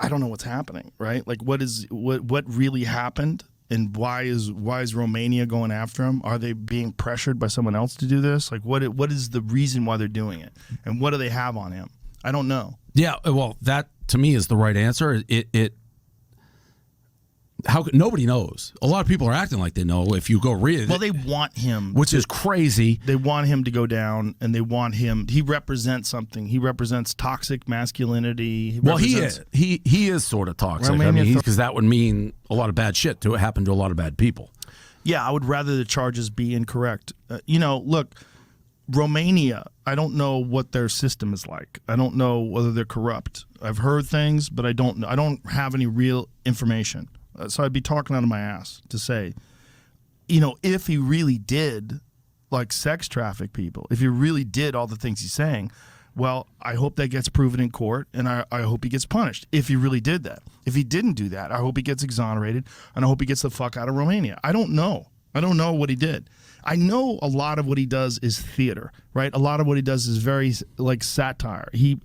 I don't know what's happening, right? Like what really happened, and why is Romania going after him? Are they being pressured by someone else to do this? Like what is the reason why they're doing it, and what do they have on him? I don't know. Yeah, well, that to me is the right answer. Nobody knows. A lot of people are acting like they know. If you go read it, well, they want him, which is crazy. They want him to go down, and they want him. He represents something. He represents toxic masculinity. He is sort of toxic. I mean, because that would mean a lot of bad shit to happen to a lot of bad people. Yeah, I would rather the charges be incorrect. Look, Romania, I don't know what their system is like. I don't know whether they're corrupt. I've heard things, but I don't have any real information. So I'd be talking out of my ass to say, if he really did like sex traffic people, if he really did all the things he's saying, well, I hope that gets proven in court, and I hope he gets punished if he really did that. If he didn't do that, I hope he gets exonerated, and I hope he gets the fuck out of Romania. I don't know. I don't know what he did. I know a lot of what he does is theater, right? A lot of what he does is very like satire. He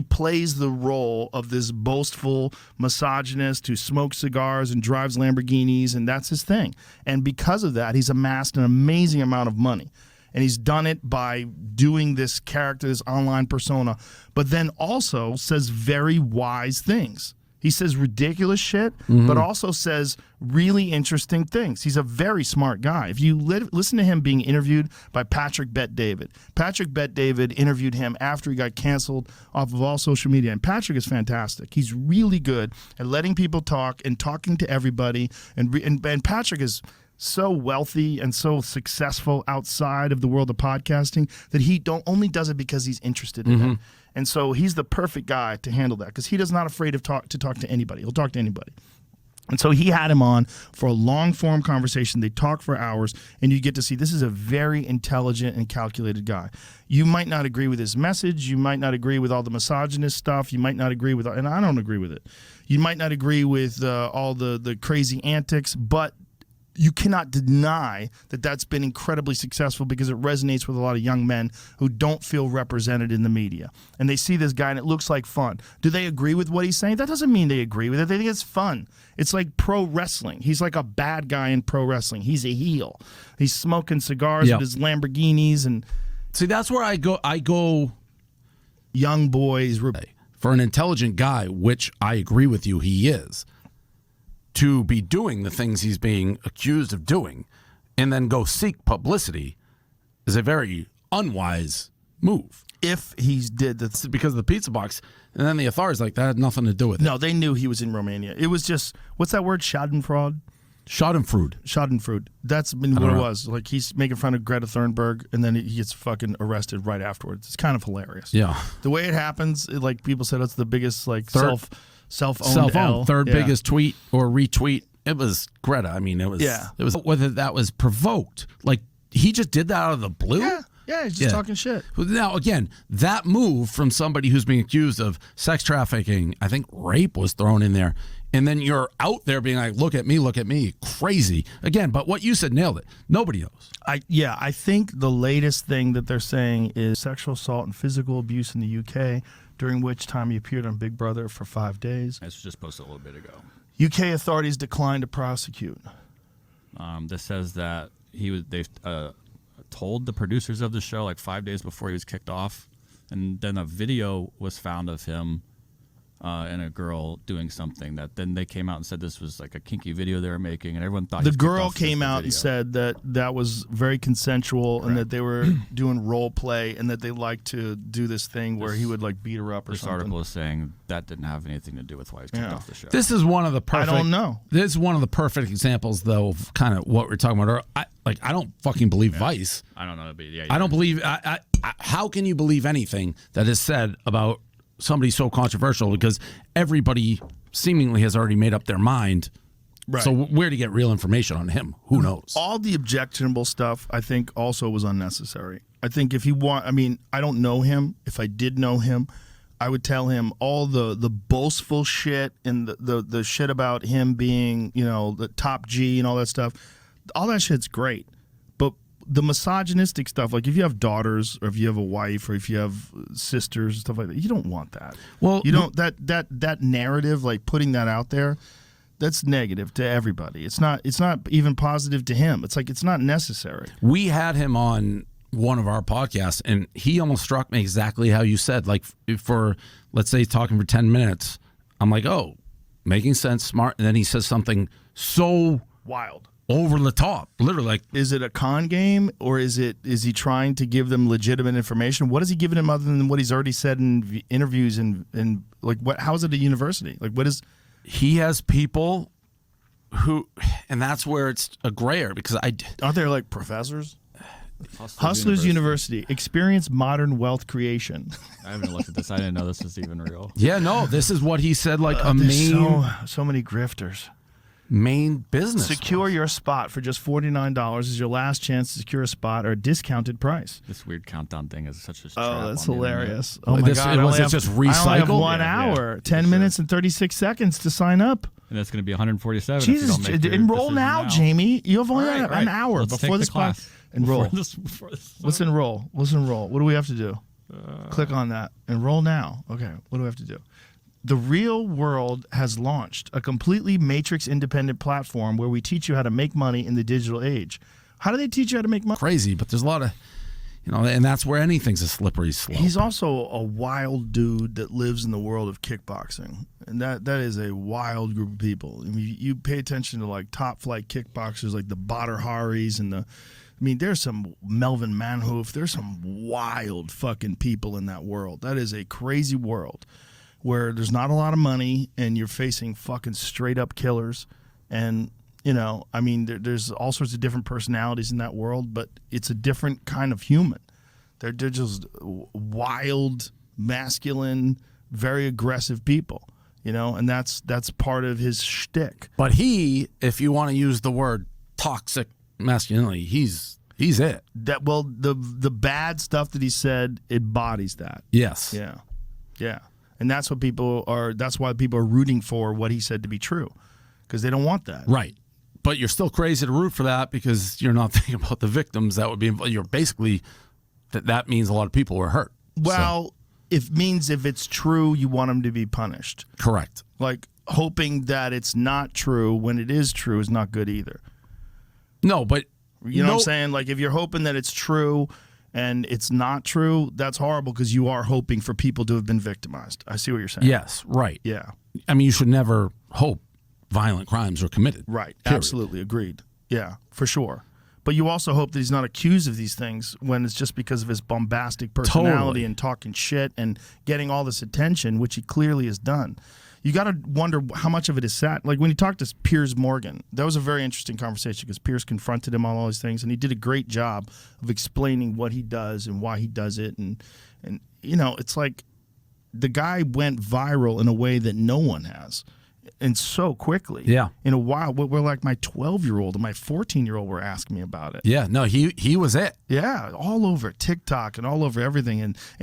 plays the role of this boastful misogynist who smokes cigars and drives Lamborghinis, and that's his thing. And because of that, he's amassed an amazing amount of money. And he's done it by doing this character, this online persona, but then also says very wise things. He says ridiculous shit, but also says really interesting things. He's a very smart guy. If you listen to him being interviewed by Patrick Bet-David, Patrick Bet-David interviewed him after he got canceled off of all social media, and Patrick is fantastic. He's really good at letting people talk and talking to everybody, and Patrick is so wealthy and so successful outside of the world of podcasting that he only does it because he's interested in it. And so he's the perfect guy to handle that because he is not afraid to talk to anybody. He'll talk to anybody. And so he had him on for a long-form conversation. They talk for hours, and you get to see this is a very intelligent and calculated guy. You might not agree with his message. You might not agree with all the misogynist stuff. You might not agree with, and I don't agree with it. You might not agree with all the crazy antics, but you cannot deny that that's been incredibly successful because it resonates with a lot of young men who don't feel represented in the media. And they see this guy and it looks like fun. Do they agree with what he's saying? That doesn't mean they agree with it. They think it's fun. It's like pro wrestling. He's like a bad guy in pro wrestling. He's a heel. He's smoking cigars with his Lamborghinis. And see, that's where I go young boys. For an intelligent guy, which I agree with you, he is, to be doing the things he's being accused of doing and then go seek publicity is a very unwise move. If he did that, because of the pizza box, and then the authorities that had nothing to do with it. No, they knew he was in Romania. It was just, what's that word? Schadenfreude? Schadenfreude. That's been what it was. Like he's making fun of Greta Thunberg, and then he gets fucking arrested right afterwards. It's kind of hilarious. Yeah. The way it happens, like people said, it's the biggest like self-owned third biggest tweet or retweet. It was Greta. I mean, it was whether that was provoked. Like he just did that out of the blue. Yeah, he's just talking shit. Now again, that move from somebody who's being accused of sex trafficking, I think rape was thrown in there. And then you're out there being like, look at me, crazy. Again, but what you said nailed it. Nobody knows. I think the latest thing that they're saying is sexual assault and physical abuse in the UK, during which time he appeared on Big Brother for 5 days. This was just posted a little bit ago. UK authorities declined to prosecute. This says that they've told the producers of the show like 5 days before he was kicked off, and then a video was found of him and a girl doing something that then they came out and said this was like a kinky video they were making, and everyone thought the girl came out and said that was very consensual and that they were doing role play and that they liked to do this thing where he would like beat her up or something. This article is saying that didn't have anything to do with why he was kicked off the show. This is one of the perfect. I don't know. This is one of the perfect examples, though, of kind of what we're talking about. I don't fucking believe Vice. I don't know. I don't believe. How can you believe anything that is said about somebody so controversial? Because everybody seemingly has already made up their mind. Right. So where to get real information on him? Who knows? All the objectionable stuff, I think, also was unnecessary. I think if I don't know him. If I did know him, I would tell him all the boastful shit and the shit about him being, the top G and all that stuff. All that shit's great. But the misogynistic stuff, like if you have daughters or if you have a wife or if you have sisters and stuff like that, you don't want that. Well, you don't that narrative, like putting that out there, that's negative to everybody. It's not even positive to him. It's like it's not necessary. We had him on one of our podcasts, and he almost struck me exactly how you said. Like for, let's say, talking for 10 minutes, I'm like, oh, making sense, smart. And then he says something so Wild. over the top, literally. Like, Is it a con game, or is he trying to give them legitimate information? What is he giving them other than what he's already said in interviews and like what? How is it a university? Like what is? he has people who, and that's where it's a gray area, because Aren't there like professors? Hustlers University. Experience modern wealth creation. I haven't looked at this. I didn't know this was even real. Yeah, no, this is what he said, like a There's main so many grifters. main business. Secure your spot for just $49 is your last chance to secure a spot or a discounted price. This weird countdown thing is such a trap. Oh, that's on the hilarious. Like Oh my this- God. was I it only just have 1 recycled? hour, 10 sure. minutes and 36 seconds to sign up. And that's going to be 147. Jesus, if you don't make your enroll decision now, Jamie. You have only All right, an right. hour Let's before take this the class. Enroll. Before this Let's enroll. Let's enroll. What do we have to do? Click on that. Enroll now. Okay. What do we have to do? The Real World has launched a completely matrix independent platform where we teach you how to make money in the digital age. How do they teach you how to make money? Crazy, but there's a lot of, and that's where anything's a slippery slope. He's also a wild dude that lives in the world of kickboxing. And that is a wild group of people. I mean, you pay attention to like top flight kickboxers like the Badr Haris and there's some Melvin Manhoef. There's some wild fucking people in that world. That is a crazy world where there's not a lot of money and you're facing fucking straight up killers. And, there's all sorts of different personalities in that world, but it's a different kind of human. They're just wild, masculine, very aggressive people, and that's part of his shtick. But he, if you want to use the word toxic masculinity, he's it. The bad stuff that he said embodies that. Yes. Yeah. And that's why people are rooting for what he said to be true, because they don't want that. Right. But you're still crazy to root for that because you're not thinking about the victims that would be involved. You're basically, that means a lot of people were hurt. Well, if it's true, you want them to be punished. Correct. Like hoping that it's not true when it is true is not good either. No, but you know what I'm saying? Like if you're hoping that it's true and it's not true, that's horrible because you are hoping for people to have been victimized. I see what you're saying. Yes, right. Yeah. I mean, you should never hope violent crimes are committed. Right. Period. Absolutely. Agreed. Yeah, for sure. But you also hope that he's not accused of these things when it's just because of his bombastic personality Totally. and talking shit and getting all this attention, which he clearly has done. You got to wonder how much of it is sat. Like when he talked to Piers Morgan, that was a very interesting conversation because Piers confronted him on all these things, and he did a great job of explaining what he does and why he does it. And it's like the guy went viral in a way that no one has. And so quickly. Yeah. In a while, we're like my 12-year-old and my 14-year-old were asking me about it. Yeah. No, he was it. Yeah. All over TikTok and all over everything. And